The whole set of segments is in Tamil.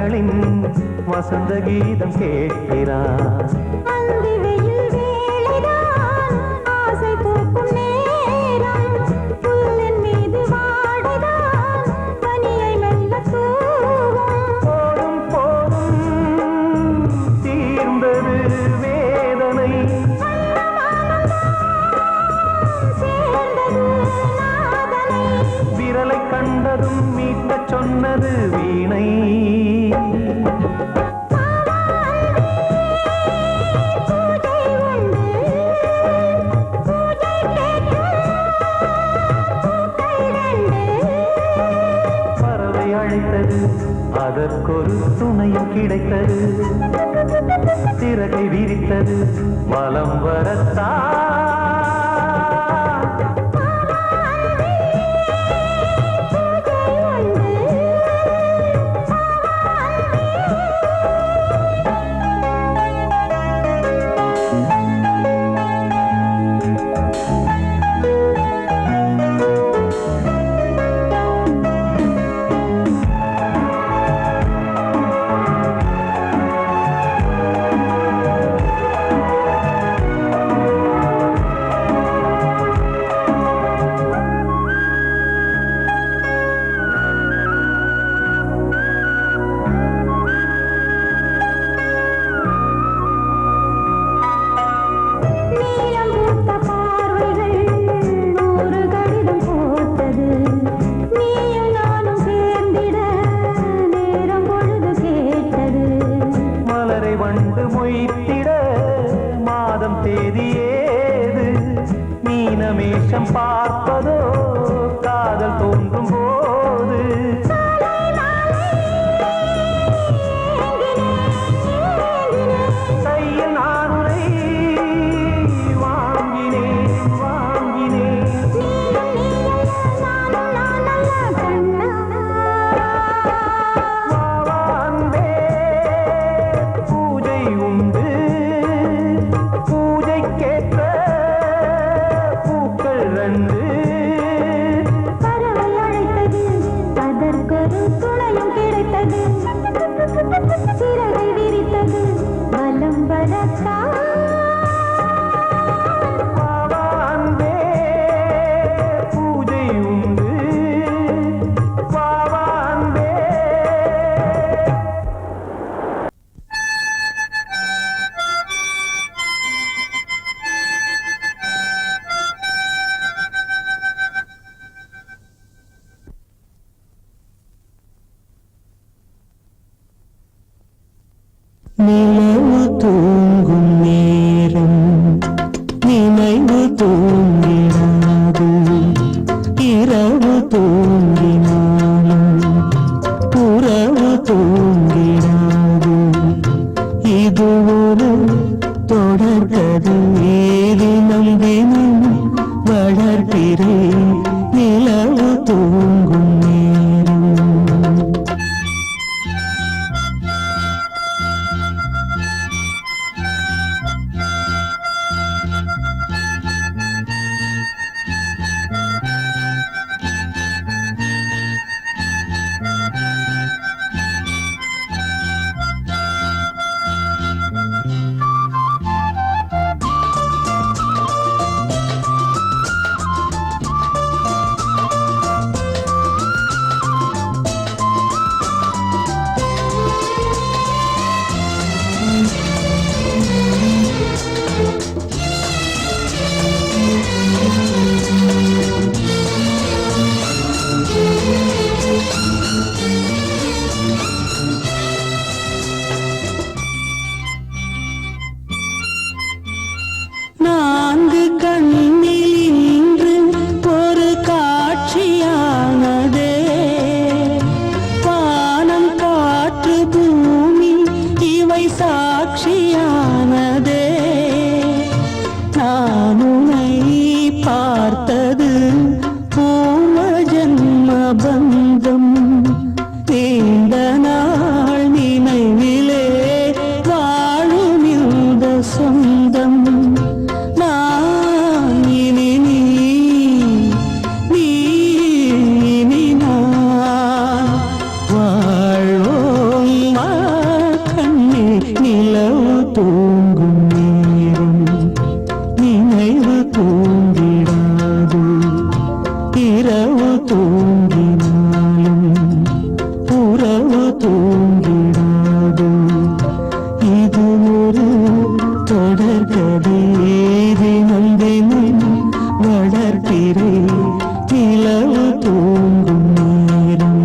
மகளின் வசந்த கீதம் கேட்கிறார். கண்டதும் மீட்ட சொன்னது வீணை. பறவை அழைத்தது, அதற்கொரு துணையும் கிடைத்தது. சிறகை விரித்தது, வலம் வரத்தான். மீனமேஷம் பார்ப்பதோ காதல் தோன்றும் போது. கையில் நானுரை வாங்கினேன் வாங்கினேன். வாவான்பே பூஜை உண்டு, பூஜைக்கேற்ற பறவை அழைத்தது, அதற்கொரு துணையும் கிடைத்தது. சிறகை விரித்தது, வலம் வரத்தான். பூஜை உண்டு, வாவான்பே. நிலவு தூங்கும் நேரம் நினைவு தூங்கிடாது. இரவு தூங்கினாலும் உறவு தூங்கிடாது. இது ஒரு தொடர்கதை, தினம் தினம் வளர்க்கிறேன் நிலவு தூங்கும் நேரம். தூங்கிடாது இரவு தூங்கினாலும் உறவு தூங்கிடாது இது ஒரு தொடர்கதை தினம் தினம் வளர்ப்பிறை நிலவு தூங்கும் நேரம்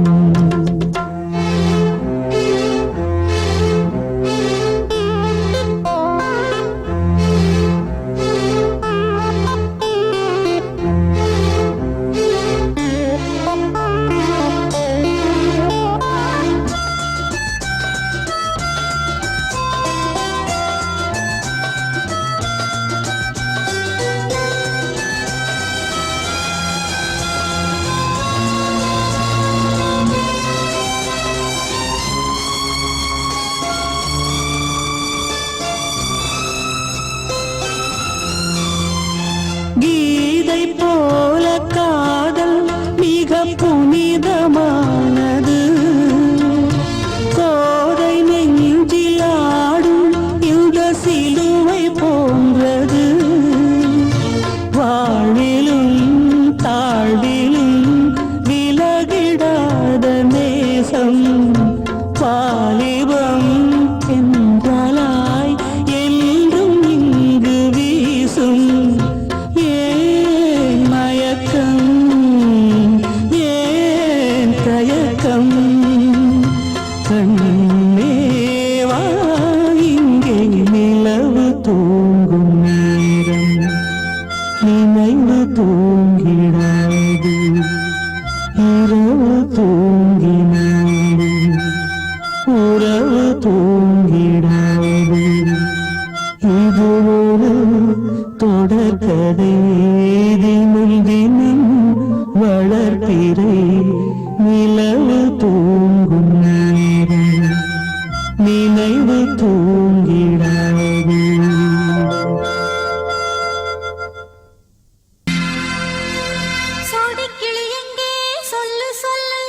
கீதை போல காதல் மிக புனிதமானது கோதை நெஞ்சில் ஆடும் இந்த சிலுவை போன்றது வாழ்விலும் தாழ்விலும் விலகிடாத நேசம் வாலிபம் என்றாலாய் என்றும் இங்கு வீசும் ஏன் மயக்கம் ஏன் தயக்கம் கண்ணேவா இங்கே நிலவு தூங்கும் நேரம் நினைவு தூங்கிடாது இரவு தூங்கினாலும் உறவு தூங்கிடாது இது ஒரு தொடர்கதை தினம் தினம் வளர்ப்பிறை நிலவு தூங்கும் நேரம் நினைவு தூங்கிடாது சோடிக்கிளி எங்கே சொல்லு சொல்லு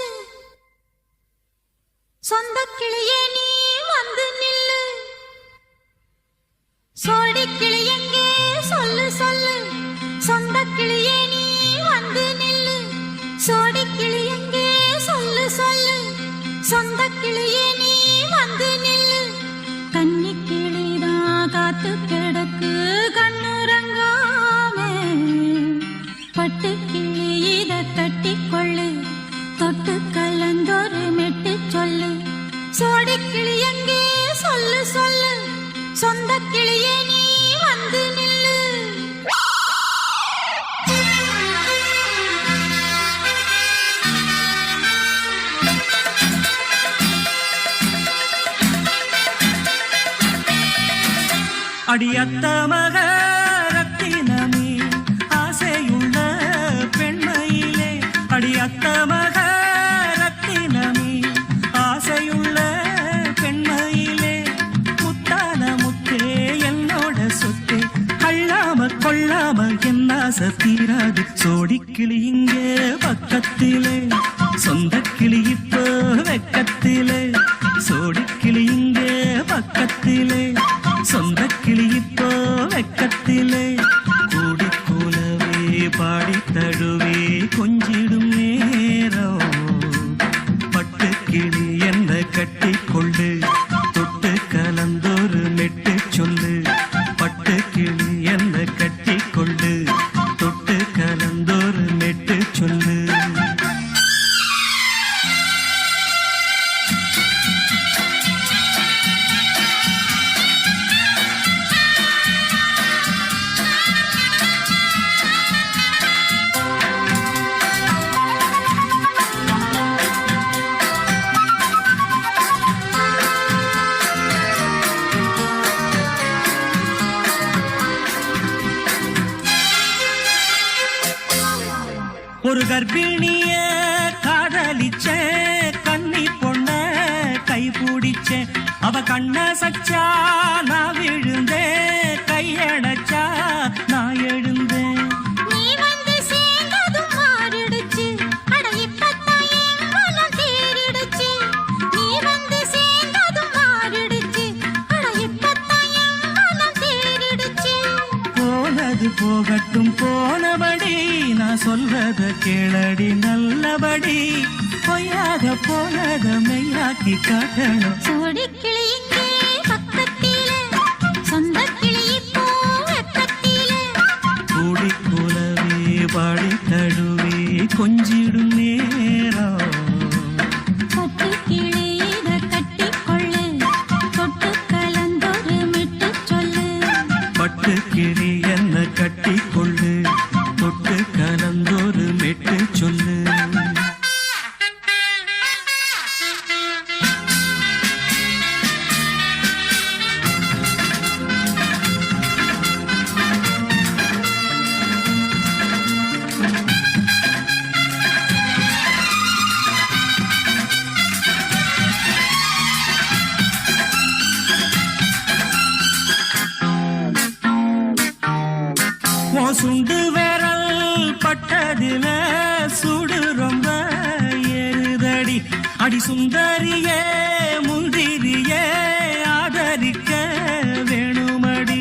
சொந்தக் கிளியே நீ வந்து நில்லு சோடிக்கிளி எங்கே சொல்லு சொல்லு சொந்தக் கிளியே நீ வந்து நில்லு சோடிக்கிளி எங்கே சொல்லு சொல்லு சொந்தக் கிளியே நீ வந்து நில்லு கன்னி கிளிதான் காத்து கிடக்கு கண்ணுறங்காம பட்டு கிளி இத கட்டிக்கொள்ளு தொட்டு கலந்தொரு மெட்டு சொல்லு சோடிக்கிளி எங்கே சொல்லு சொல்லு சொந்தக் கிளியே நீ வந்து நில்லு அடியத்த மக ரத்தினமே ஆசையுள்ள பெண்மையிலே அடியத்த மக ரத்தினமே ஆசையுள்ள பெண்மையிலே முத்தான முத்தே என்னோட சொத்தே அள்ளாம கொள்ளாம என்ன தீராது சோடிக்கிளி இங்கே பக்கத்திலே சொந்தக் கிளி இப்போ வெக்கத்திலே சோடிக்கிளி இங்கே பக்கத்திலே சொந்தக் கிளி இப்போ வெக்கத்திலே கூடிக்கூலவே பாடி தழுவே கொஞ்சிடும் நேரம் பட்டு கிளி என்ன கட்டிக்கொண்டு தொட்டு கலந்தொரு மெட்டு சொல்லு பட்டு கிளி என்ன கட்டிக்கொண்டு தொட்டு கலந்தொரு மெட்டு சொல்லு ஒரு கர்ப்பிணிய காதலிச்ச கன்னி பொண்ண கை பிடிச்ச அவ கண்ண சச்சா நான் விழுந்தேன் கையடைச்சா நான் எழுந்தேன் நீ வந்து சேர்ந்ததும் மாறிடுச்சு அட இப்பத்தான் என் மனம் தேறிடுச்சு நீ வந்து சேர்ந்ததும் மாறிடுச்சு அட இப்பத்தான் என் மனம் தேறிடுச்சு போனது போகட்டும் போனபடி நான் சொல்றத கேளடி நல்லபடி பொய்யாக போனத மெய்யாக்கி காட்டணும் சோடி கிளி இங்கே பக்கத்திலே சொந்த கிளி இப்போ வெக்கத்திலே கூடி குலவே பாடி தடுவே கொஞ்சிடும் நேரம் பட்டு கிளி இத கட்டிக்கொள்ளு தொட்டு கலந்தொரு மிட்டு சொல்லு பட்டு கிளி என்ன கட்டி கொள்ளு தொட்டு கலந்தொரு மெட்டு சொல்லு உன் சுண்டு விரல் பட்டதில சுடு ரொம்ப ஏறுதடி அடி சுந்தரியே முந்திரியே ஆதரிக்க வேணுமடி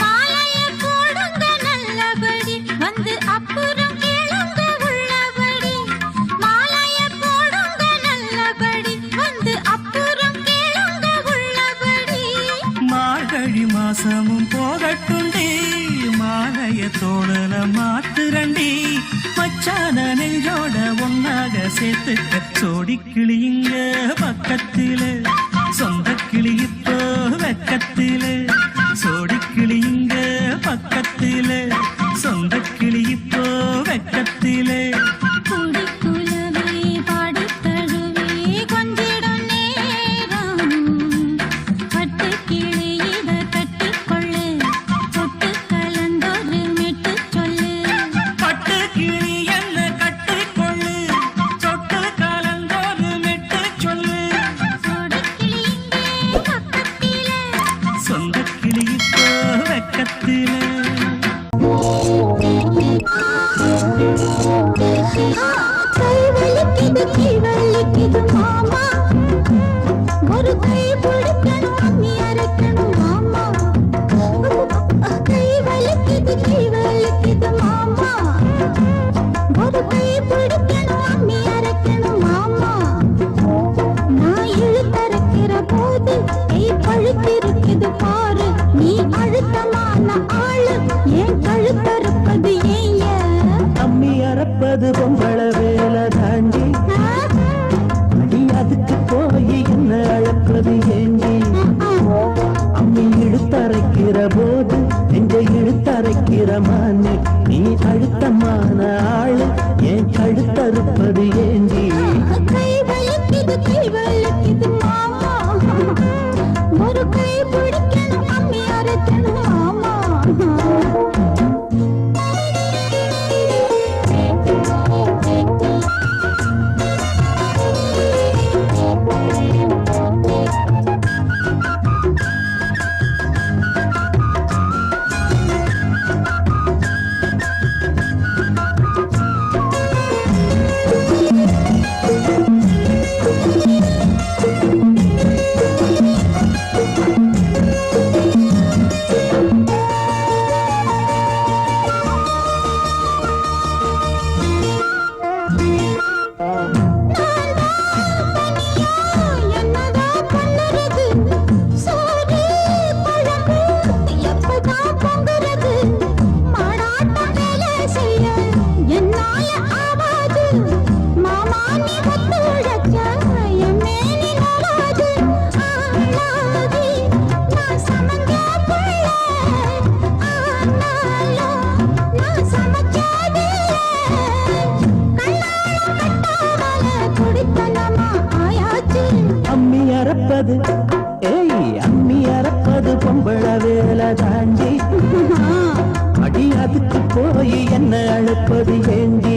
மாலைய போடுங்க நல்லபடி வந்து அப்புறம் கேளுங்க உள்ளபடி மாலைய போடுங்க நல்லபடி வந்து அப்புறம் கேளுங்க உள்ளபடி மார்கழி மாசமும் போகட்டுண்டி மாலைய தோழல மாத்துரண்டி மச்சான நெஞ்சோட ஒன்னாக சேர்த்துக்க சோடி கிளியுங்க பக்கத்தில சொந்த கிளி இப்போ வெக்கத்தில சோடி கிளியுங்க பக்கத்தில சொந்த கிளி இப்போ வெக்கத்தில குடி குலவே பாடி தழுவே கொஞ்சிடும் நேரம் பட்டு கிளி இத கட்டிக்கொள்ளு தொட்டு கலந்தொரு மிட்டு சொல்லு பட்டு கிளி என்ன கட்டிக்கொள்ளு சொட்டு கலந்தோரு மெட்டு சொல்லு சோடி கிளி இங்கே பக்கத்திலே சொந்த கிளி இப்போ வெக்கத்தில கை வலிக்குது கை வலிக்குது மாமா ஒரு கை பிடிக்கணும் அம்மி அரைக்கணும் மாமா கை வலிக்குது மாமா ஒரு கை பிடிக்கணும் அம்மி அரைக்கணும் மாமா நான் இழுத்தரைக்கிற போது கை பழுத்திருக்குது பாரு நீ அழுத்தமான ஆளு ஏன் கழுத்தறுப்பது ஏன் அம்மி அறப்பது பொம்பள வேலை தாண்டி அடி அதுக்கு போய் என்ன அழப்பது ஏண்டி அம்மி இழுத்தரைக்கிற போது நெஞ்சை இழுத்தரைக்கிற மானே நீ அழுத்தமான ஆளு ஏன் கழுத்தறுப்பது ஏண்டி கை வலிக்குது மாமா ஒரு கை பிடிக்கணும் அம்மி அரைக்கணும் மாமா என்னதான் பண்ணுறது சோறு குழம்பு எப்பதான் பொங்குறது மாடாட்டம் வேலை செய்ய என்னால ஆவாது மாமா நீ முத்து உழைச்ச என் மேனி நோடாது ஆளாகி நான் சமஞ்ச புள்ள ஆனாலும் நான் சமைச்சதில்லை அம்மி அறப்பது அம்மி அறப்பது பொம்பள வேலை தாண்டி அடி அதுக்கு போய் என்ன அழுப்பது ஏண்டி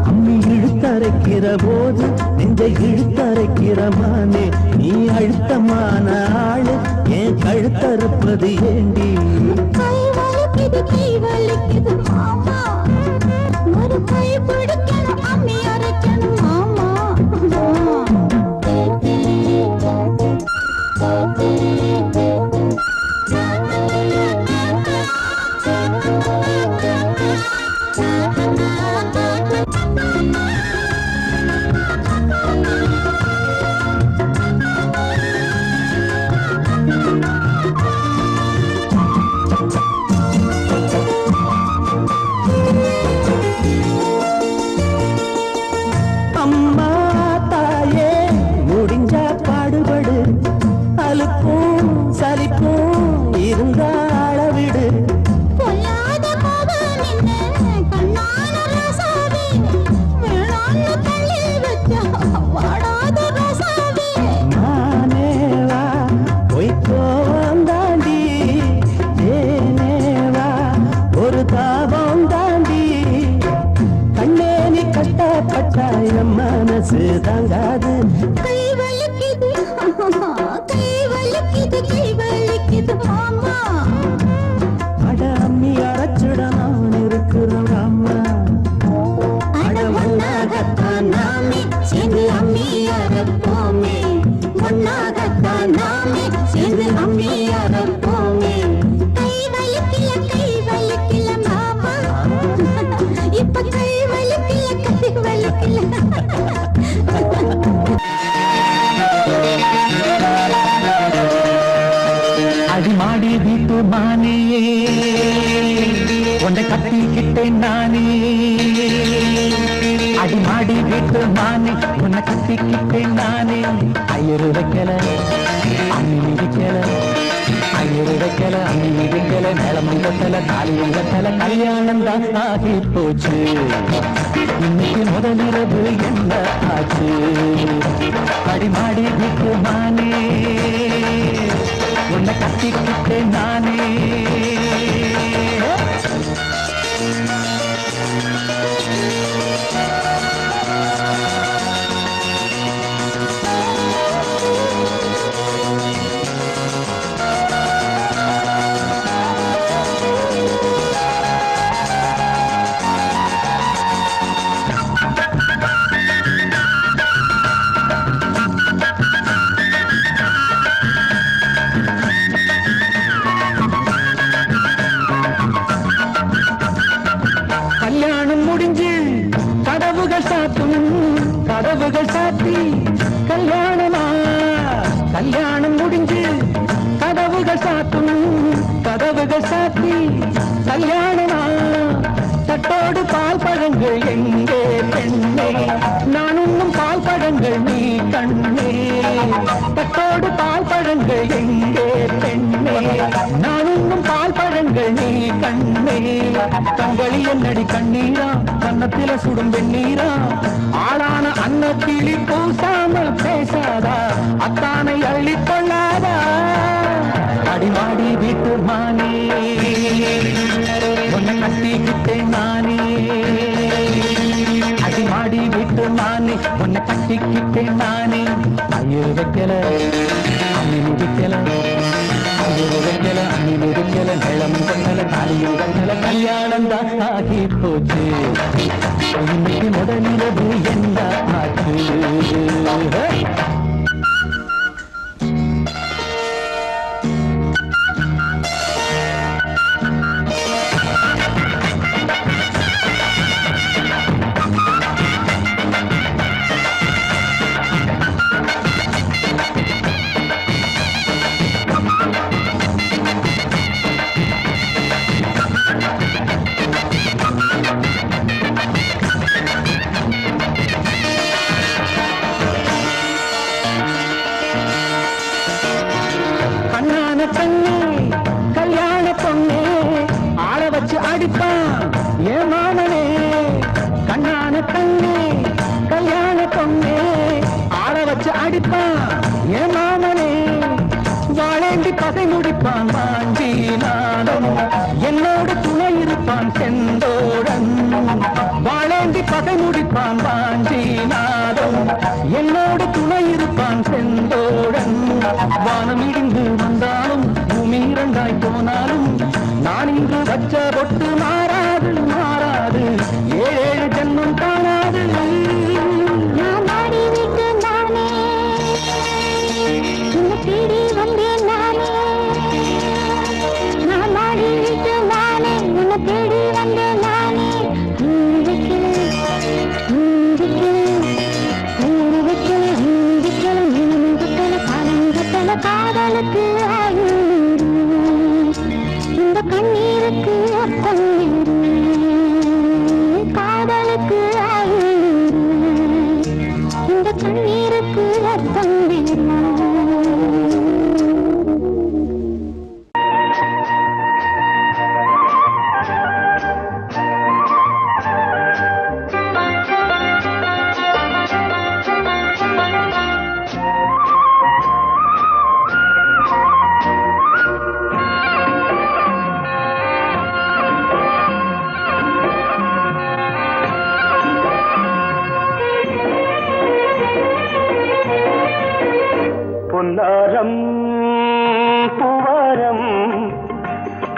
அம்மி இழுத்தரைக்கிற போது நெஞ்சை இழுத்தரைக்கிற மானே நீ அழுத்தமான ஆளு ஏன் கழுத்தறுப்பது ஏண்டி கை வலிக்குது மாமா ஒரு கை பிடிக்கணும் அம்மி அரைக்கணும் மாமா தாபம் தாண்டி கண்ணே நீ கஷ்டப்பட்டாய் என் மனசு தாங்காது கை வலிக்குது கை வலிக்குது கை வலிக்குது மாமா அட அம்மி அரைச்சிட நான் இருக்கிறோம் அம்மா அட ஒன்னாகத்தான் நாமே சேர்ந்து அம்மி அரைப்போமே ஒன்னாகத்தான் நாமே சேர்ந்து அம்மி அரைப்போமே கை வலிக்கல மாமா இப்ப கை வலிக்கல அடிமாடி வீட்டு மானே உன்னை கட்டிக்கிட்டேன் நானே அடிமாடி வீட்டு மானே உன்னை கட்டிக்கிட்டேன் நானே ஐயரு வைக்கல அம்மி மிதிக்கல ஐயரு வைக்கல அம்மி மிதிக்கல மேளமும் கட்டல தாலியும் கட்டல கல்யாணம் தான் ஆகி போச்சு இன்னைக்கு முதலிரவு என்ன ஆச்சு அடிமாடி வீட்டு மானே உன்னை கட்டிக்கிட்டேன் நானே கல்யாணம் முடிஞ்சு கதவுகள் சாத்தும் கதவுகள் சாத்தி கல்யாணமா கல்யாணம் முடிஞ்சு கதவுகள் சாத்தும் கதவுகள் சாத்தி கல்யாணமா தட்டோடு பால் பழங்கள் எங்கே பெண்ணே நான் உண்ணும் பால் பழங்கள் நீ கண்ணே தட்டோடு பால் பழங்கள் எங்கே பெண்ணே நான் உண்ணும் பால் பழங்கள் நீ கண்ணே தங்களி என்னடி கண்ணீரா கன்னத்தில சுடும் வெண்ணீரா ஆளான அன்னத்திலி பூசாமல் பேசாதா அத்தானை அள்ளிக் கொள்ளாதா அடிவாடி வீட்டு மானே உன்னை கட்டிக்கிட்டேன் நானே அடிமாடி வீட்டு மானே உன்னை கட்டிக்கிட்டேன் நானே ஐயர் வைக்கல அம்மி மிதிக்கல ஐயர் வைக்கல அம்மி மிதிக்கல நிலம் கண்ணல தாலியும் கண்ணல கல்யாணம் தான் ஆகி போச்சு இன்னைக்கு முதலிரவு என்ன ஆச்சு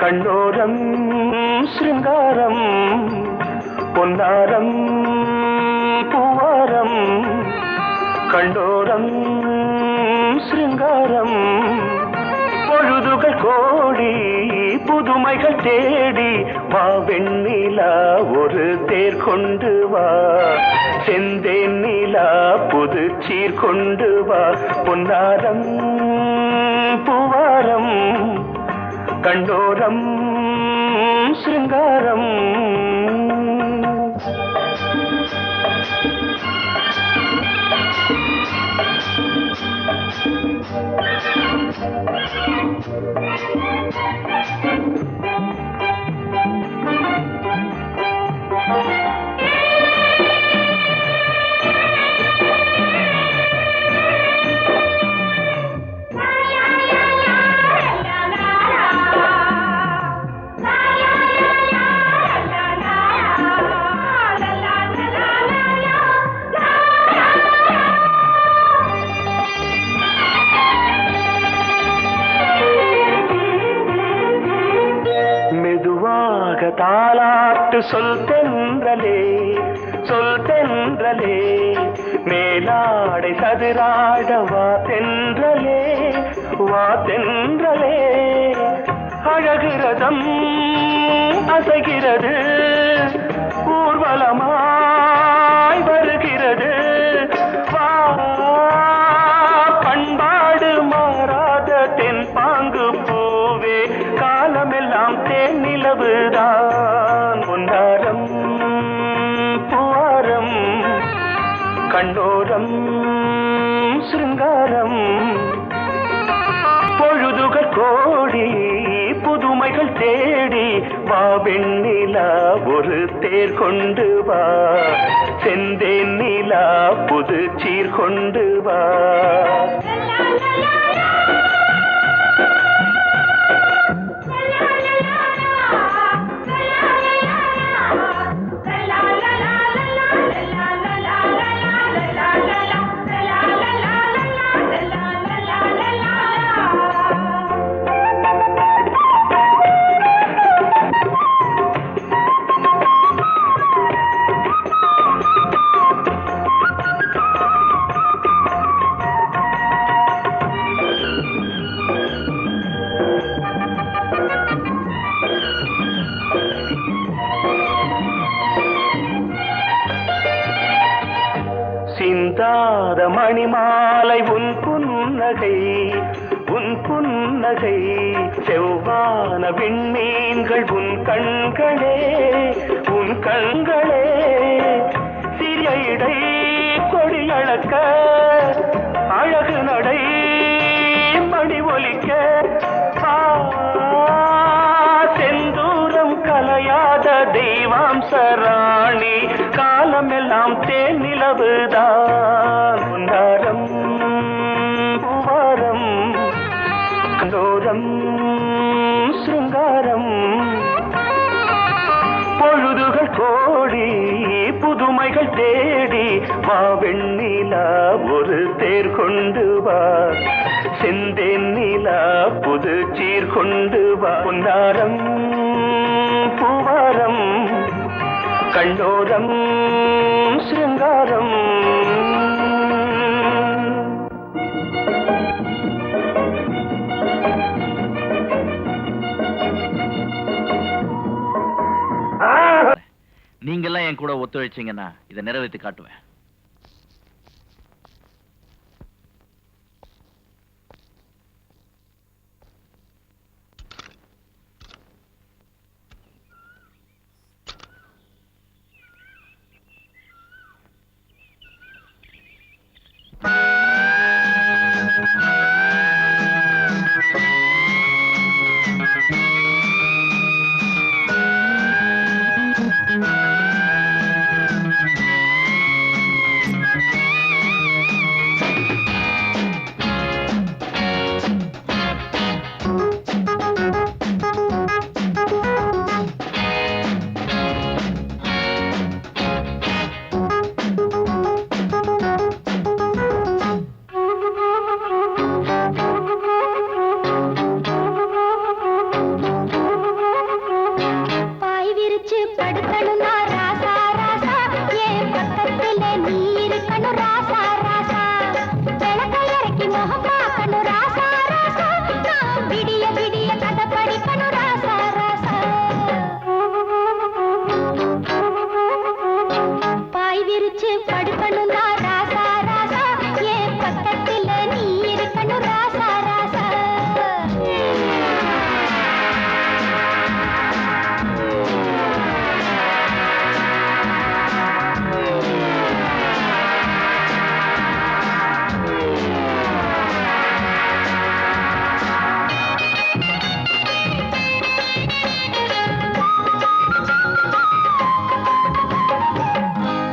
கண்ணோரம் சிருங்காரம் பொன்னாரம் பூவாரம் கண்டோரம் சிருங்காரம் பொழுதுகள் கோடி புதுமைகள் தேடி வா வெண்ணிலா ஒரு தேர் கொண்டு வா செந்தேன் நிலா புது சீர் கொண்டு வா பொன்னாரம் பூவாரம் கண்டோரம் சிருங்காரம் தாலாட்டு சொல் தென்றலே மேலாடை சதுராட வா தென்றலே அழகிறதம் அசைகிறது ஊர்வலமாய் வருகிறது வா பண்பாடு மாறாத தென் பாங்கு பூவே காலமெல்லாம் தேன் நிலவுதான் பொன்னாரம் பூவாரம் கண்ணோரம் சிருங்காரம் பொழுதுகள் கோடி புதுமைகள் தேடி வா வெண்ணிலா ஒரு தேர் கொண்டு வா செந்தேன் நிலா புது சீர் கொண்டு வா சிந்தாத மணிமாலை உன் புன்னகை செவ்வான விண்மீன்கள் உன் கண்களே சிறிய இடை கொடியளக்க அழகு நடை மணி ஒலிக்க செந்தூரம் கலையாத தெய்வாம்சராணி காலமெல்லாம் தேன் நிலவுதான் பொன்னாரம் பூவாரம் கண்டோரம் சிருங்காரம் பொழுதுகள் கோடி புதுமைகள் தேடி வா வெண்ணிலா ஒரு தேர் கொண்டு வா செந்தேன் நிலா புது சீர் கொண்டு வா பொன்னாரம் பூவாரம் கண்டோரம் சிருங்காரம் நீங்கெல்லாம் என் கூட ஒத்துழைச்சீங்கன்னா இதை நிறைவேற்றி காட்டுவேன். படுக்கணும்னா ராசா ராசா என் பக்கத்துல நீ இருக்கணும் ராசா ராசா விளக்க இறக்கி முகம் பார்க்கணும் ராசா ராசா நான் விடிய விடிய கதை படிக்கணும் ராசா ராசா பாய் விரிச்சு படுக்கணும்னா ராசா ராசா என் பக்கத்துல நீ இருக்கணும் ராசா ராசா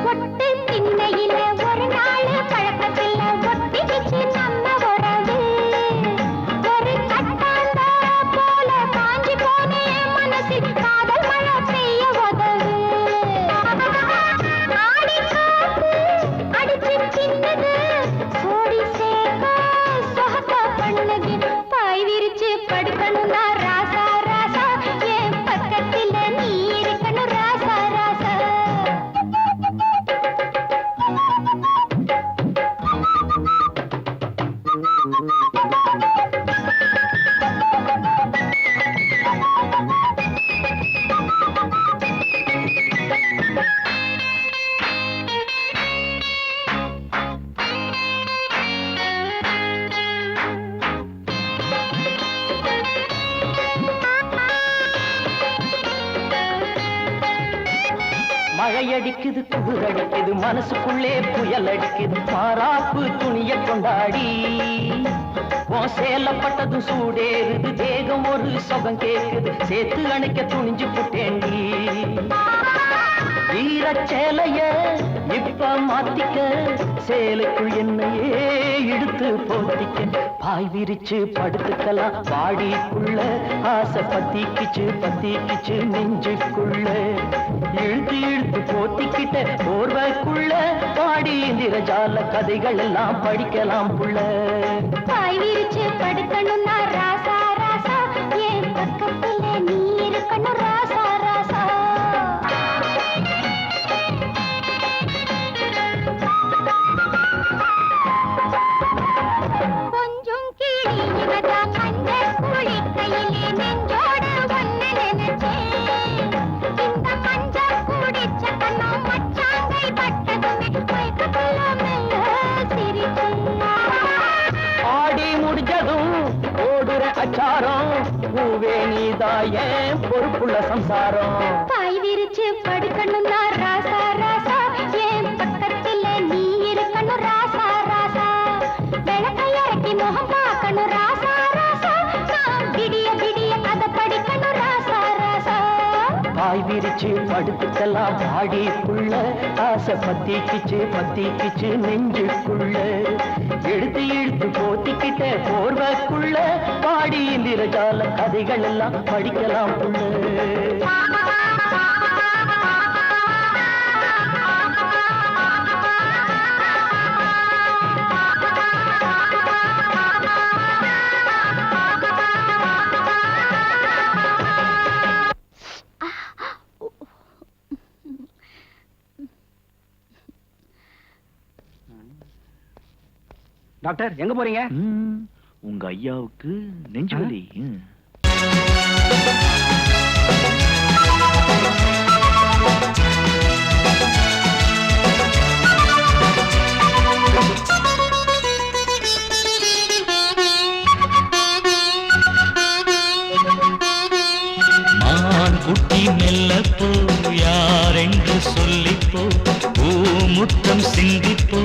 ஒட்டு திண்ணையில ஒரு நாள் பழக்கத்துல ஒட்டிக்கிச்சு நம்ம உறவு ஒரு கட்டாந்த போல காஞ்சி போனே மனசில் காதல் மழை பெய்ய உதவு ஆடி காத்து அடிச்சு பின்னது சோடி சேர்க்க சொகத்த பண்ணுது பாய் விரிச்சு படுக்கணும்னா ராசா ராசா என் பக்கத்துல நீ இருக்கணும் ராசா ராசா மழை அடிக்குது குளிர் அடிக்குது மனசுக்குள்ளே புயல் அடிக்குது மாறாப்பு துணிய கொண்டாடி உன் சேலப்பட்டதும் சூடேறுது தேகம் ஒரு சுகம் கேக்குது சேர்த்து அணைக்க துணிஞ்சு புட்டேண்டி வீரச்சேலைய இப்ப மாத்திக்க சேலைக்குள் என்னையே இழுத்து போத்திக்க பாய் விரிச்சு படுத்துக்கலாம் பாடிக்குள்ள ஆசை பத்திக்கிச்சு நெஞ்சுக்குள்ள இழுத்து இழுத்து போத்திக்கிட்ட போர்வைக்குள்ள பாடி இந்திரஜால கதைகள் எல்லாம் படிக்கலாம் புள்ள பாய் விரிச்சு படுக்கணும்னா ராசா ராசா என் பக்கத்துல நீ இருக்கணும் ராசா ராசா கொஞ்சம் கிளி இவதா மஞ்ச குளிக்கையிலே நெஞ்சோடு ஒன்னு நினைச்சேன் இந்த மஞ்ச குடிச்ச கண்ணம் மச்சாங்கை பட்டதுமே மயக்கத்துல மெல்ல சிரிச்சேன் ஆடி முடிஞ்சதும் ஓடுற அச்சாரம் பூவே நீதாய பொறுப்புள்ள சம்சாரம் பாய் விரிச்சு படுக்கணும்னா ராசா ராசா என் பக்கத்துல நீ இருக்கணும் ராசா ராசா விளக்க இறக்கி முகம் பார்க்கணும் ராசா ராசா நான் விடிய விடிய கதை படிக்கணும் ராசா ராசா பாய் விரிச்சு படுத்துக்கலாம் பாடிக்குள்ள ஆசை பத்திக்கிச்சு நெஞ்சுக்குள்ள எடுத்து இழுத்து போத்திக்கிட்ட போர்வைக்குள்ள பாடி இந்திரஜால கதைகள் எல்லாம் படிக்கலாம் புள்ள டாக்டர் எங்க போறீங்க? உங்க ஐயாவுக்கு நெஞ்சு வலி. மான் குட்டி மெல்லப்போ யாரென்று சொல்லிப்போ பூமுத்தம் சிந்திப்போ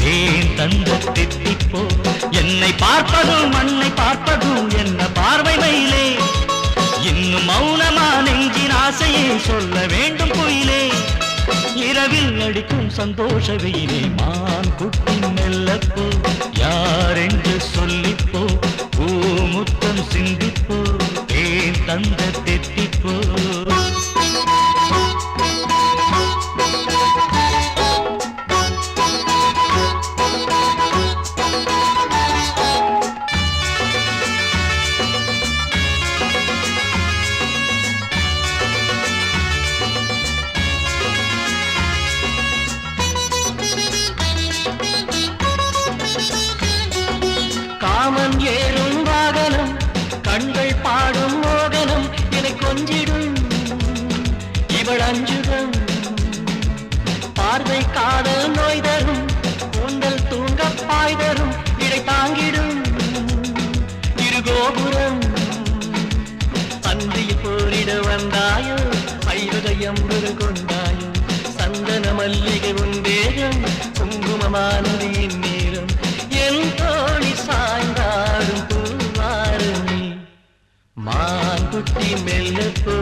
தேன் தந்த தித்திப்போ என்னை பார்ப்பதும் மண்ணை பார்ப்பதும் என்ன பார்வை மயிலே இன்னும் மௌனமா நெஞ்சின் ஆசையை சொல்ல வேண்டும் குயிலே இரவில் அடிக்கும் சந்தோஷ வெயிலே மான் குட்டி மெல்லப்போ யாரென்று சொல்லிப்போ பூமுத்தம் சிந்திப்போ தேன் தந்த தித்திப்போ காதல் நோய் தரும் கூந்தல் தூங்க பாய் தரும் இடை தாங்கிடும் இருகோபுரம் பந்தியில் போரிட வந்தாயோ 50 கொண்டாயோ சந்தன மல்லிகை உந்தேகம் குங்குமமானது இந்நேரம் என் தோழி சாய்ந்தாடும் பூவாரணி மான்குட்டி மெல்லப்போ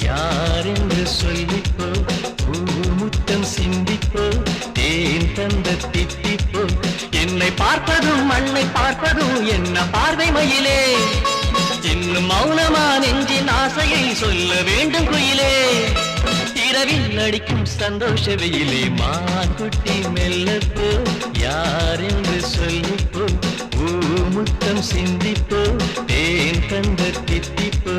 யாரென்று சொல்லிப்போ பூமுத்தம் சிந்திப்போ தேன் தந்த தித்திப்போ என்னை பார்ப்பதும் மண்ணை பார்ப்பதும் என்ன பார்வை மயிலே இன்னும் மௌனமா நெஞ்சின் ஆசையை சொல்ல வேண்டும் குயிலே இரவில் அடிக்கும் சந்தோஷ வெயிலே மான்குட்டி மெல்லப்போ யாரென்று சொல்லிப்போ பூமுத்தம் சிந்திப்போ தேன் தந்த தித்திப்போ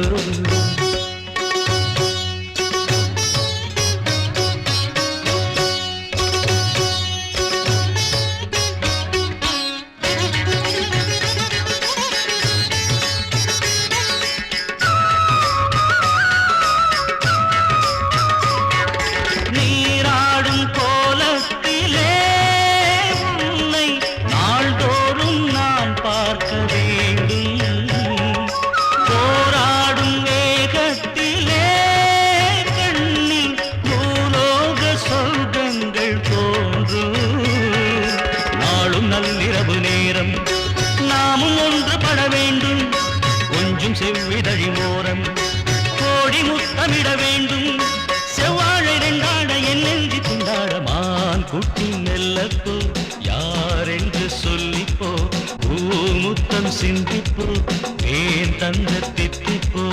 செவ்விதழி மோரம் கோடி முத்தமிட வேண்டும் செவ்வாழை ரெண்டாட என் நெஞ்சி துண்டாட மான் குட்டி மெல்லப்போ யாரென்று சொல்லிப்போ பூமுத்தம் சிந்திப்போ ஏன் தந்த தித்திப்போ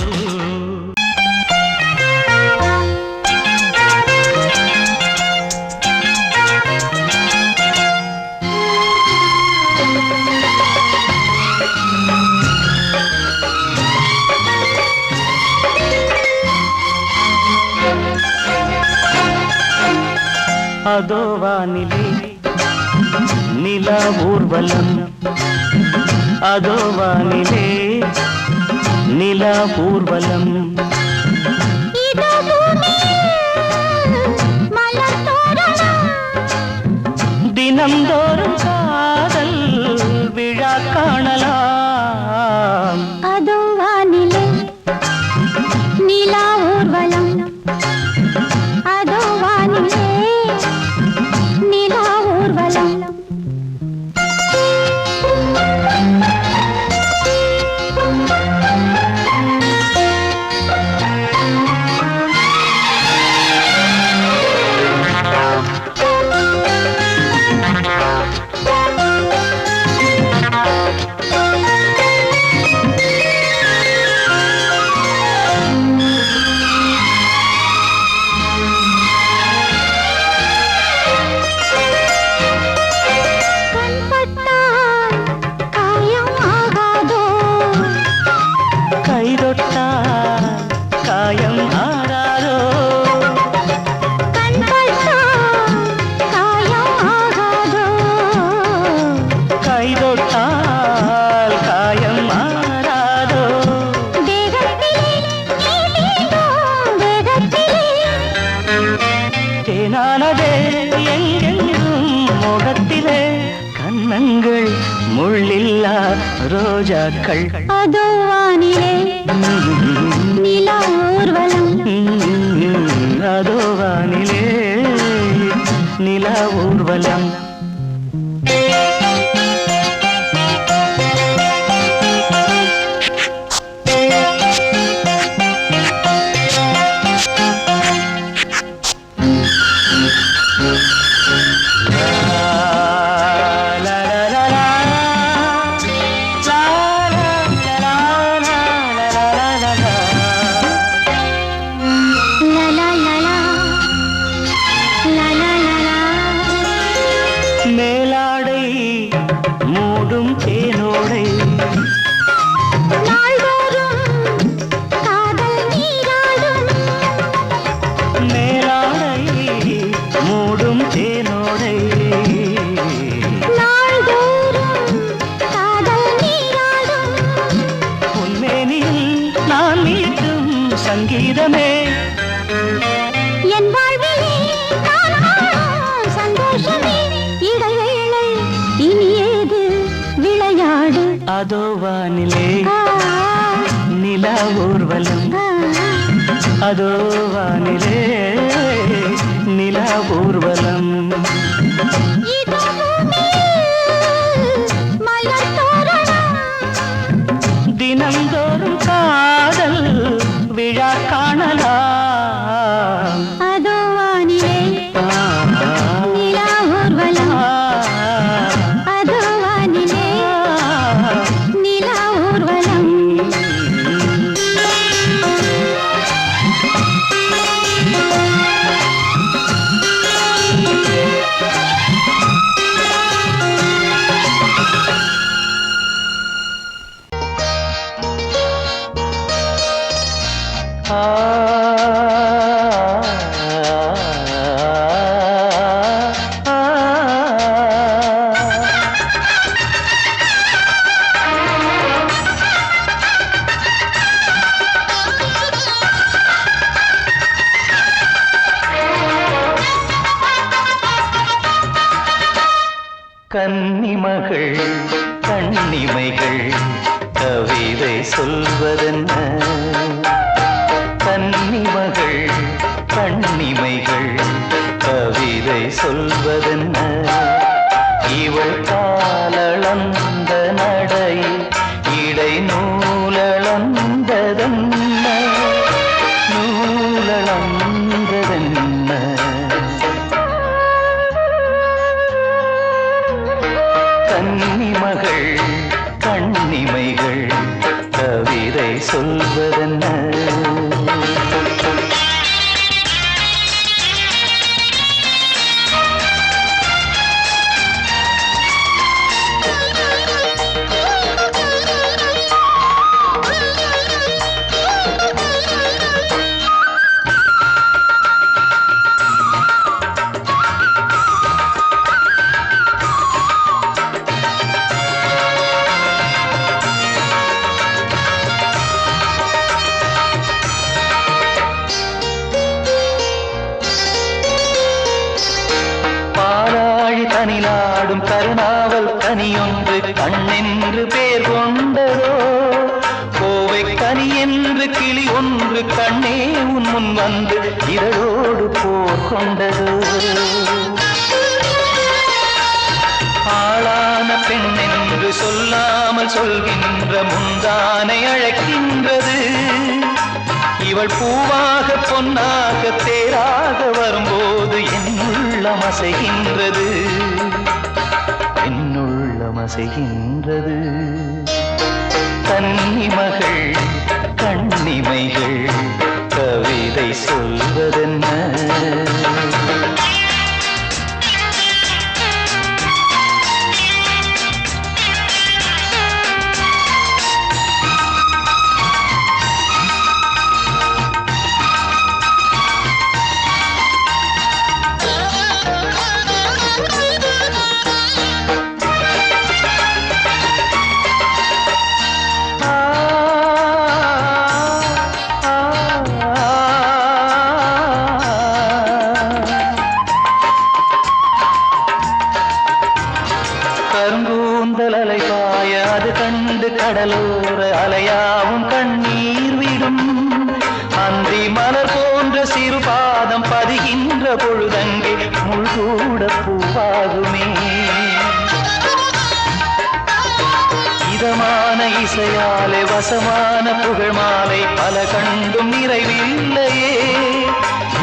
அதோ வானிலே நிலா ஊர்வலம் அதோ வானிலே நிலா ஊர்வலம் தினம்தோறும் காதல் விழா காணலாம் அதோ வானிலே நிலா ஊர்வலம் அதோ வானிலே நிலா ஊர்வலம் முள்ளில்லா ரோஜாக்கள் அதோ வானிலே நிலா ஊர்வலம் அதோ வானிலே நிலா ஊர்வலம் மேலாடை மூடும் தேனோடை மேலாடை மூடும் தேனோடை உன்மேனில் நான் மீட்டும் சங்கீதமே என் வாழ்விலே சந்தோஷமே வானிலே நிலா ஊர்வலம் அதோ வானிலே நிலா ஊர்வலம் இதோ மலர் தோரணம் தினந்தோறும் காதல் விழா காணலாம் அதோ வானிலே நிலா ஊர்வலம் அதோ வானிலே நிலா ஊர்வலம் கன்னிமகள் கண்ணிமைகள் கவிதை சொல்வதென்ன கன்னிமகள் கண்ணிமைகள் கவிதை சொல்வதென்ன இவள் காலளந்த நடை இடை நூலளந்ததென்ன நூலளந்ததென்ன கன்னிமகள் கண்ணிமைகள் கவிதை சொல்வதென்ன தனிலாடும் கருணாவல் கனியொன்று கண்ணென்று பேர் கொண்டதோ கோவை கனி என்று கிளி ஒன்று கண்ணே உன் முன் வந்து இதழோடு போர் கொண்டதோ ஆளான பெண் என்று சொல்லாமல் சொல்கின்ற முந்தானை அழைக்கின்றது இவள் பூவாக பொன்னாக தேராக வரும்போது என்னுள்ளம் அசைகின்றது என்னுள்ளம் அசைகின்றது கன்னிமகள் கண்ணிமைகள் கவிதை சொல்வதென்ன கருங்கூந்தல் அலைபாய அது கண்டு கடலோர அலையாவும் கண்ணீர் விடும் அந்தி மலர் போன்ற சிறு பாதம் பதிகின்ற பொழுதங்கே முள்கூட பூவாகுமே இதமான இசையாலே வசமான புகழ் மாலை பல கண்டும் நிறைவில்லையே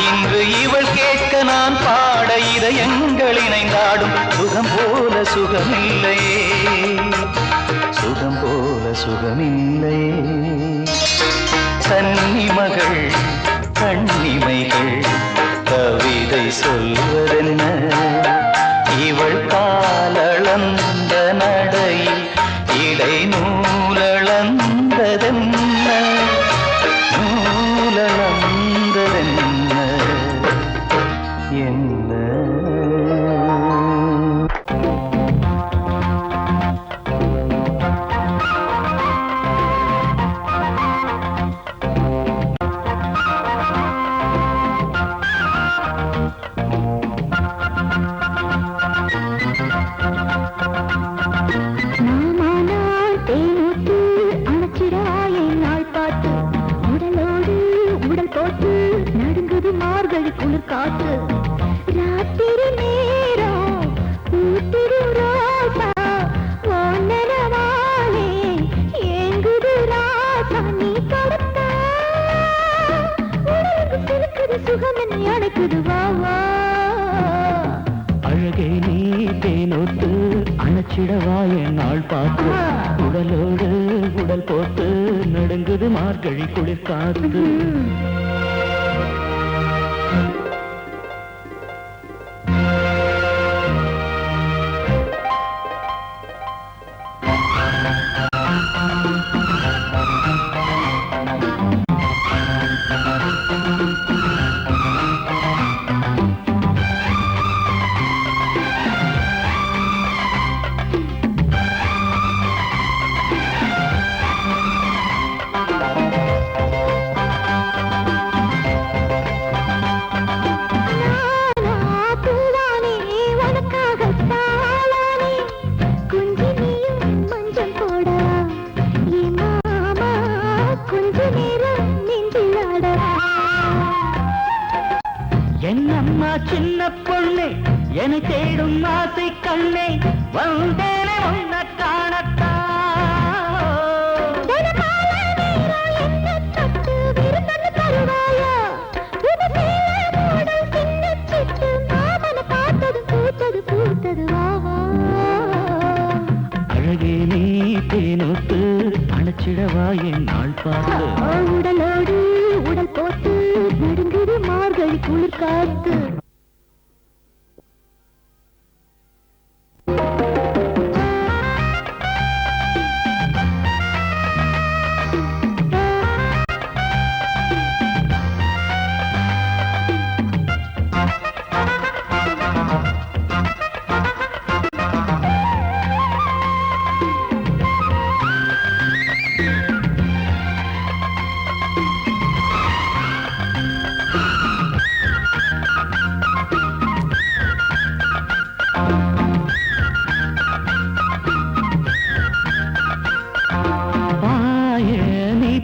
இன்று இவள் கேட்க நான் பாட இதயங்கள் இணைந்தாடும் சுகம் போல சுகமில்லையே சுகம் போல சுகமில்லையே கன்னிமகள் கண்ணிமைகள் கவிதை சொல்வதென்ன இவள் காலளந்த நடை இடை நூலளந்ததென்ன நூலளந்ததென்ன என்ன மாமனார் தேனூற்றி அழகே நீ தேனோட்டு அணைச்சிடவா என் நாள் பார்த்து உடலோடு உடல் போட்டு நடுங்குது மார்கழி குளிர் காத்து என்னம்மா சின்ன பொண்ணே என்னை தேடும் ஆசை கண்ணே வந்தேனே உன்னை காணத்தான் அழகே நீ தேனோட்டு அணைச்சிடவா என் நாள் பார்த்து உடலோடு உடல் போட்டு நடுங்குது மார்கழி குளிர் காத்து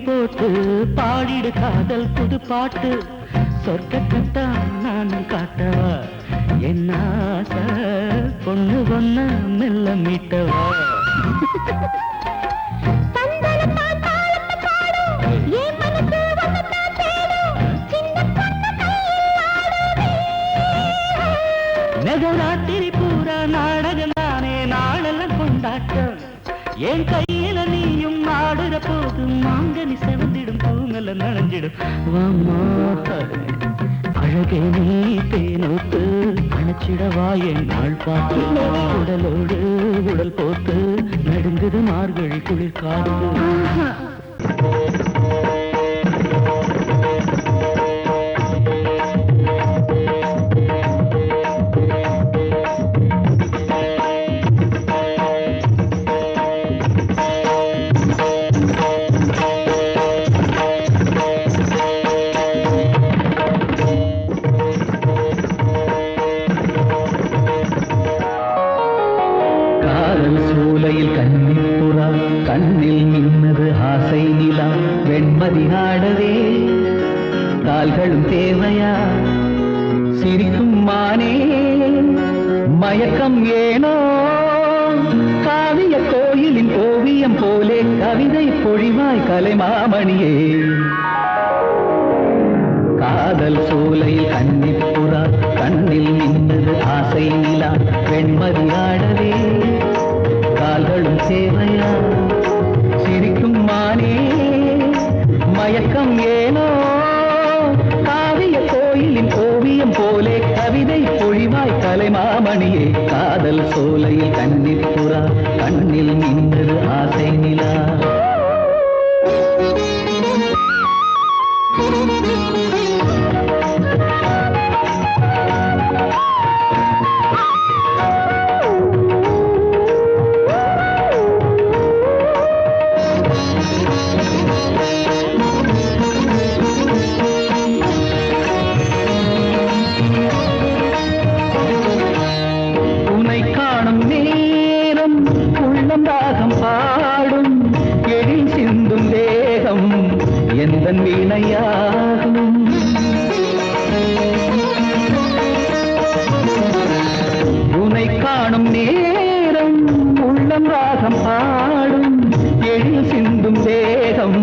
போட்டு பாடிடு காதல் புது பாட்டு சொர்க்க கட்டா நான் காட்டவா என்ன ஆசை பொண்ணு பொண்ண மெல்ல மீட்டவா நகராத்திரி பூரா நாடகம் தானே நாளெல்லாம் கொண்டாட்டம் என் கையில நீயும் ஆடுற போது மாங்கனி செவந்திடும் பூங்கல நனைஞ்சிடும் வாமா அழகே நீ தேனோட்டு அணைச்சிடவா என் நாள் பார்த்து உடலோடு உடல் போட்டு நடுங்குது மார்கழி குளிர் காத்து சூலையில் கன்னிப்புறா கண்ணில் மின்னது ஆசை நிலா வெண்மதி ஆடவே கால்களும் தேவையா சிரிக்கும் மானே மயக்கம் ஏனோ காவிய கோயிலின் ஓவியம் போலே கவிதை பொழிவாய் கலைமாமணியே காதல் சூலையில் கன்னிப்புறா கண்ணில் மின்னது ஆசை நிலா வெண்மதி ஆடவே கால்களும் சேவையா சிரிக்கும் மானே மயக்கம் ஏனோ காவிய கோயிலின் ஓவியம் போலே கவிதை பொழிவாய் கலைமாமணியே காதல் சோலையில் கன்னிப்புறா கண்ணில் மின்னது ஆசை நிலா எந்தன் வீணையாகும் உனை காணும் நேரம் உள்ளம் ராகம் பாடும் எழில் சிந்தும் தேகம்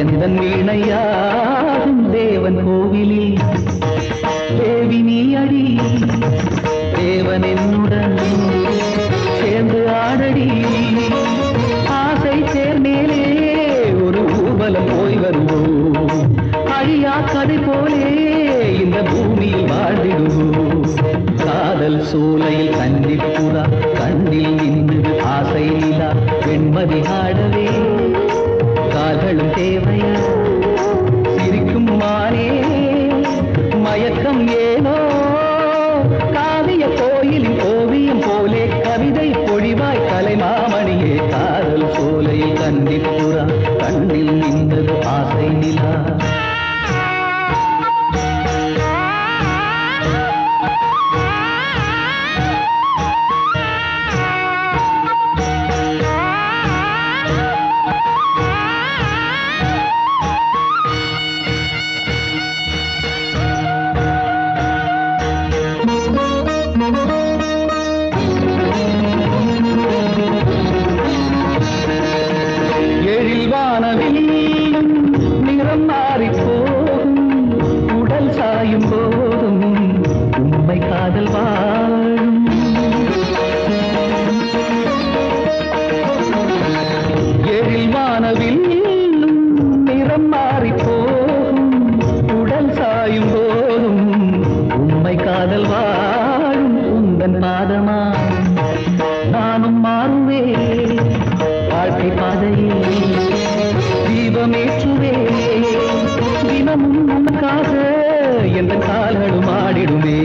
எந்தன் வீணையாகும் தேவன் கோவிலில் தேவி நீயடி தேவன் என்னுடன் சேர்ந்து ஆடடி ஆசை சேர்மேலே ஒரு ஊர்வலம் போய் வருவோம் அழியா கதை போலே இந்த பூமியில் வாழ்ந்திடுவோம் காதல் சோலையில் கன்னிப்புறா கண்ணில் நின்று ஆசை நிலா வெண்மதி ஆடவே கால்களும் தேவையா சிரிக்கும் மானே மயக்கம் ஏனோ காவிய கோயிலின் ஓவியம் போலே கவிதை பொழிவாய் கலைமாமணியே காதல் சோலையில் கன்னிப்புறா கண்ணில் நின்றது ஆசை நிலா நிறம் மாறி போகும் உடல் சாயும் போதும் உண்மை காதல் வாழும் எழில் வானவில் நிறம் மாறி போகும் உடல் சாயும் போதும் உண்மை காதல் வாழும் உந்தன் பாதமா நானும் மாறுவேன் வாழ்க்கை பாதையில் தீபமேற்றுவே தினமும் உனக்காக எந்த கால்களும் ஆடிடுமே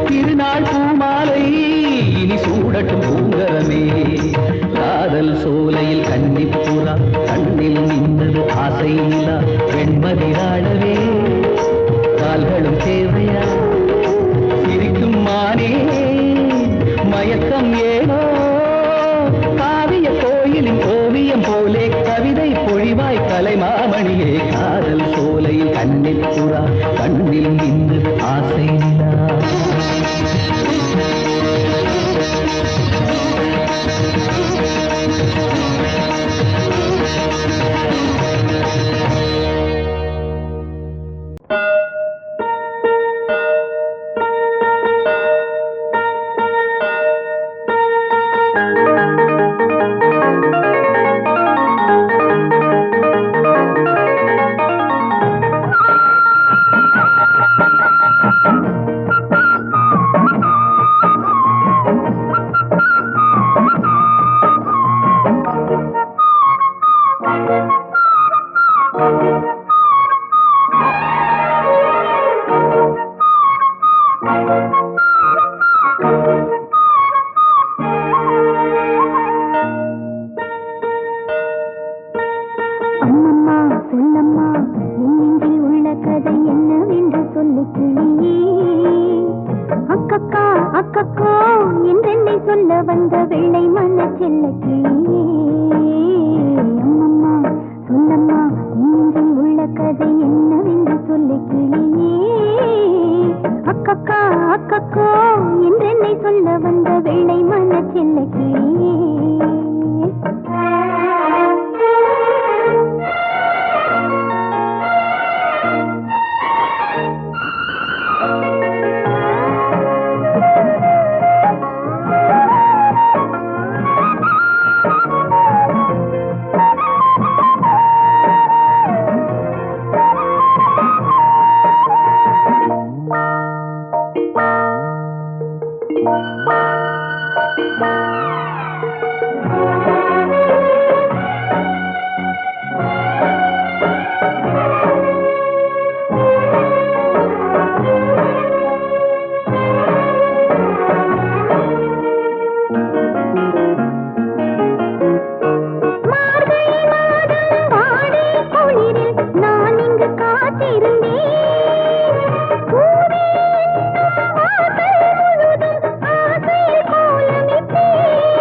திருநாள் பூமாலை இனி சூடட்டும் பூங்கரமே காதல் சோலையில் கன்னிப்புறா கண்ணில் நின்றது ஆசை நிலா வெண்மதிராடவே கால்களும் தேவையா சிரிக்கும் மானே மயக்கம் ஏனோ காவிய கோயிலின் ஓவியம் போலே கவிதை பொழிவாய் கலைமாமணியே காதல் சோலையில் கன்னிப்புறா கண்ணில் நின்று ஆசை நிலா காத்திருந்தேன்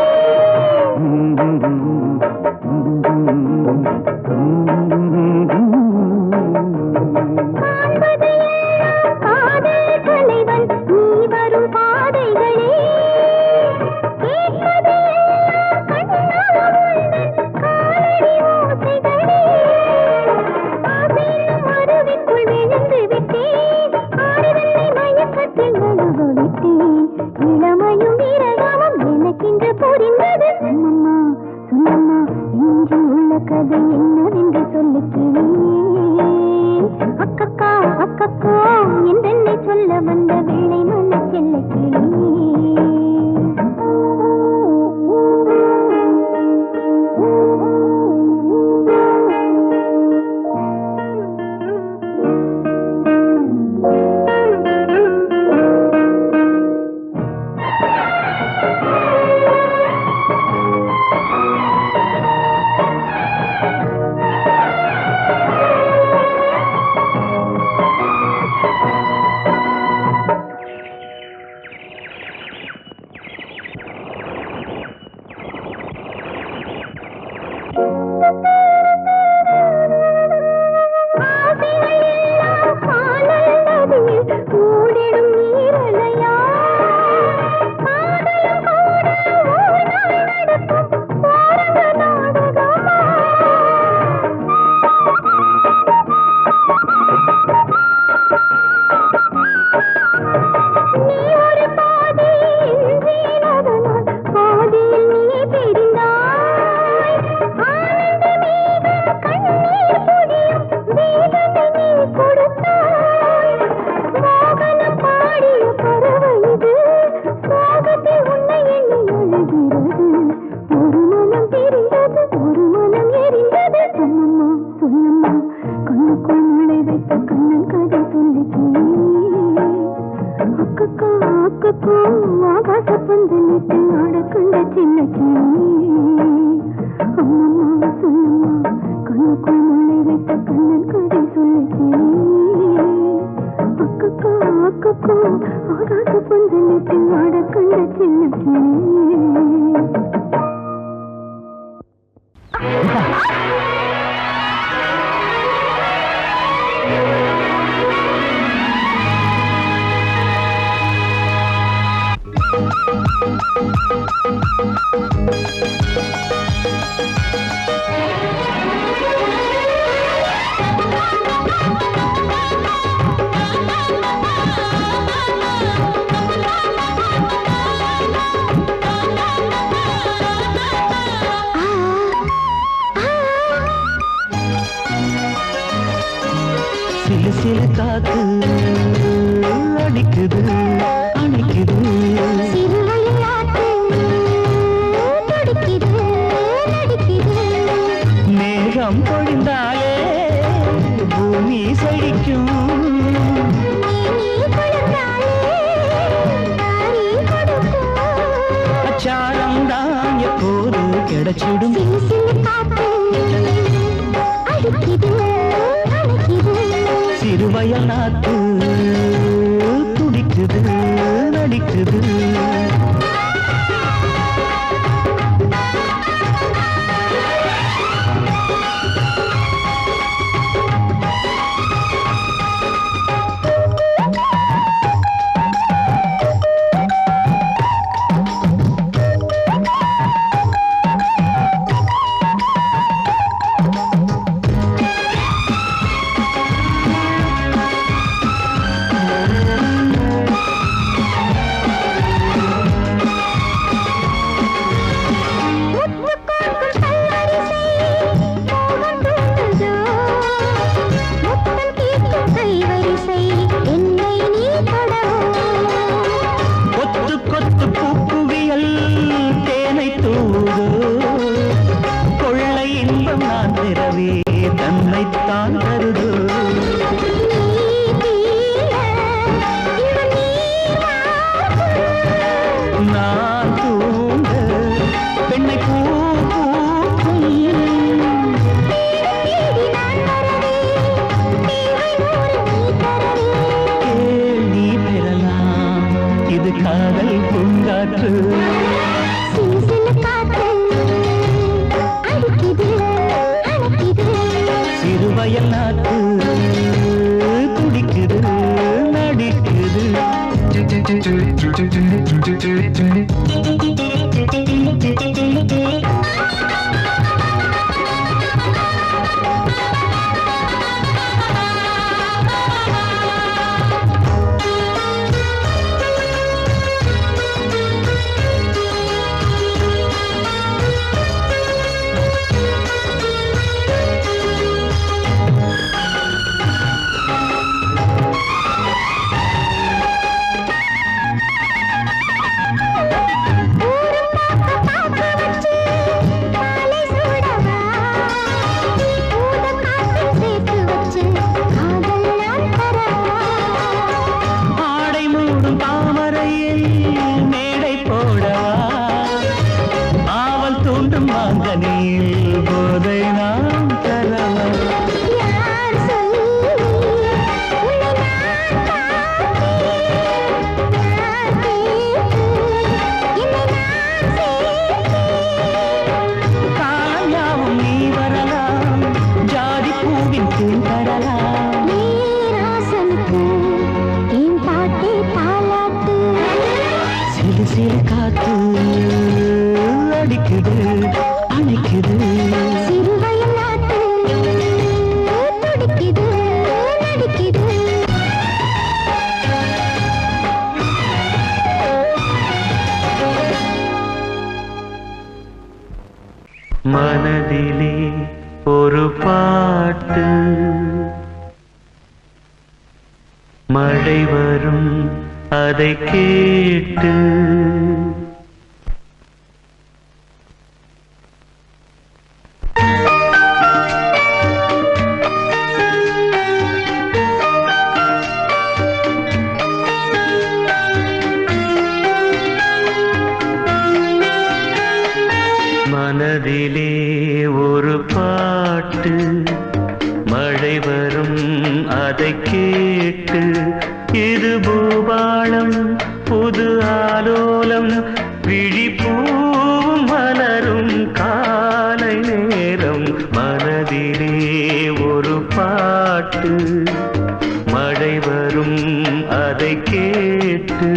அக்கோ ஆகாச பந்தலிட்டு ஆடக்கண்ட சின்ன கிளி அம்மம்மா சொல்லம்மா கண்ணுக்குள் மழை வைத்த கண்ணன் கதை சொல்லு கிளி அக்கோ ஆகாச பந்தலிட்டு ஆடக்கண்ட சின்ன கிளி சிலு சிலு காத்து அடிக்குது அணைக்குது மேகம் பொழிந்தாலே பூமி செழிக்கும் அச்சாரம் தான் எப்போது கிடைச்சிடும் சிறுவயல் நாத்து துடிக்குது நடிக்குது தன்னைத்தான் கருது நான் தூங்க பெண்ணை பூக்கும் கேள்வி பெறலாம் இது காதல் பூங்காற்று சிறுவயல் நாட்டு துடிக்குது நடிக்குது போதை நாம் தரலாம் காயாவும் நீ வரலாம் ஜாதி பூவின் தேன் தரலாம் சிறு சிறு காத்து அடிக்குது அணைக்குது சிறுவயல் நாட்டு துடிக்குது நடிக்குது மனதிலே ஒரு பாட்டு மழை வரும் அதை கேட்டு மனதிலே ஒரு பாட்டு மழை வரும் அதை கேட்டு இது பூபாளம் புது ஆலோலம் விழிப்பூவும் மலரும் காலை நேரம் மனதிலே ஒரு பாட்டு மழை வரும் அதை கேட்டு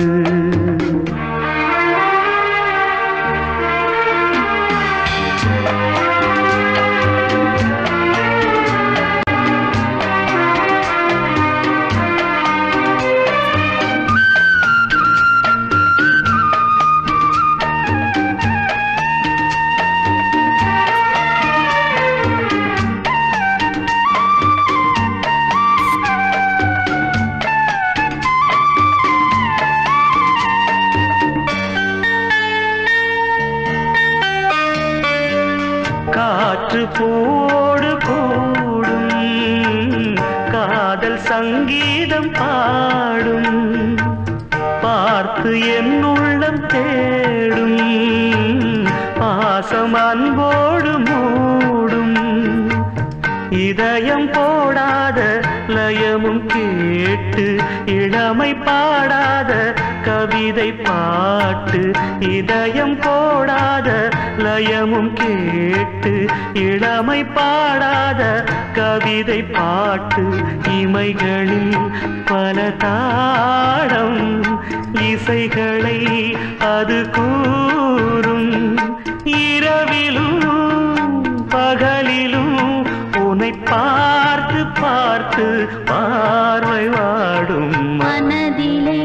காற்று போடு கூடும் காதல் சங்கீதம் பாடும் பார்த்து என் உள்ளம் தேடும் பாசம் அன்போடு மூடும் இதயம் போடாத லயமும் கேட்டு இளமை பாடாத கவிதை பாட்டு இதயம் போடாத லயமும் கேட்டு இளமை பாடாத கவிதை பாட்டு இமைகளில் பல தாடம் இசைகளை அது கூறும் இரவிலும் பகலிலும் உன்னை பார்த்து பார்த்து பார்வை வாடும் மனதிலே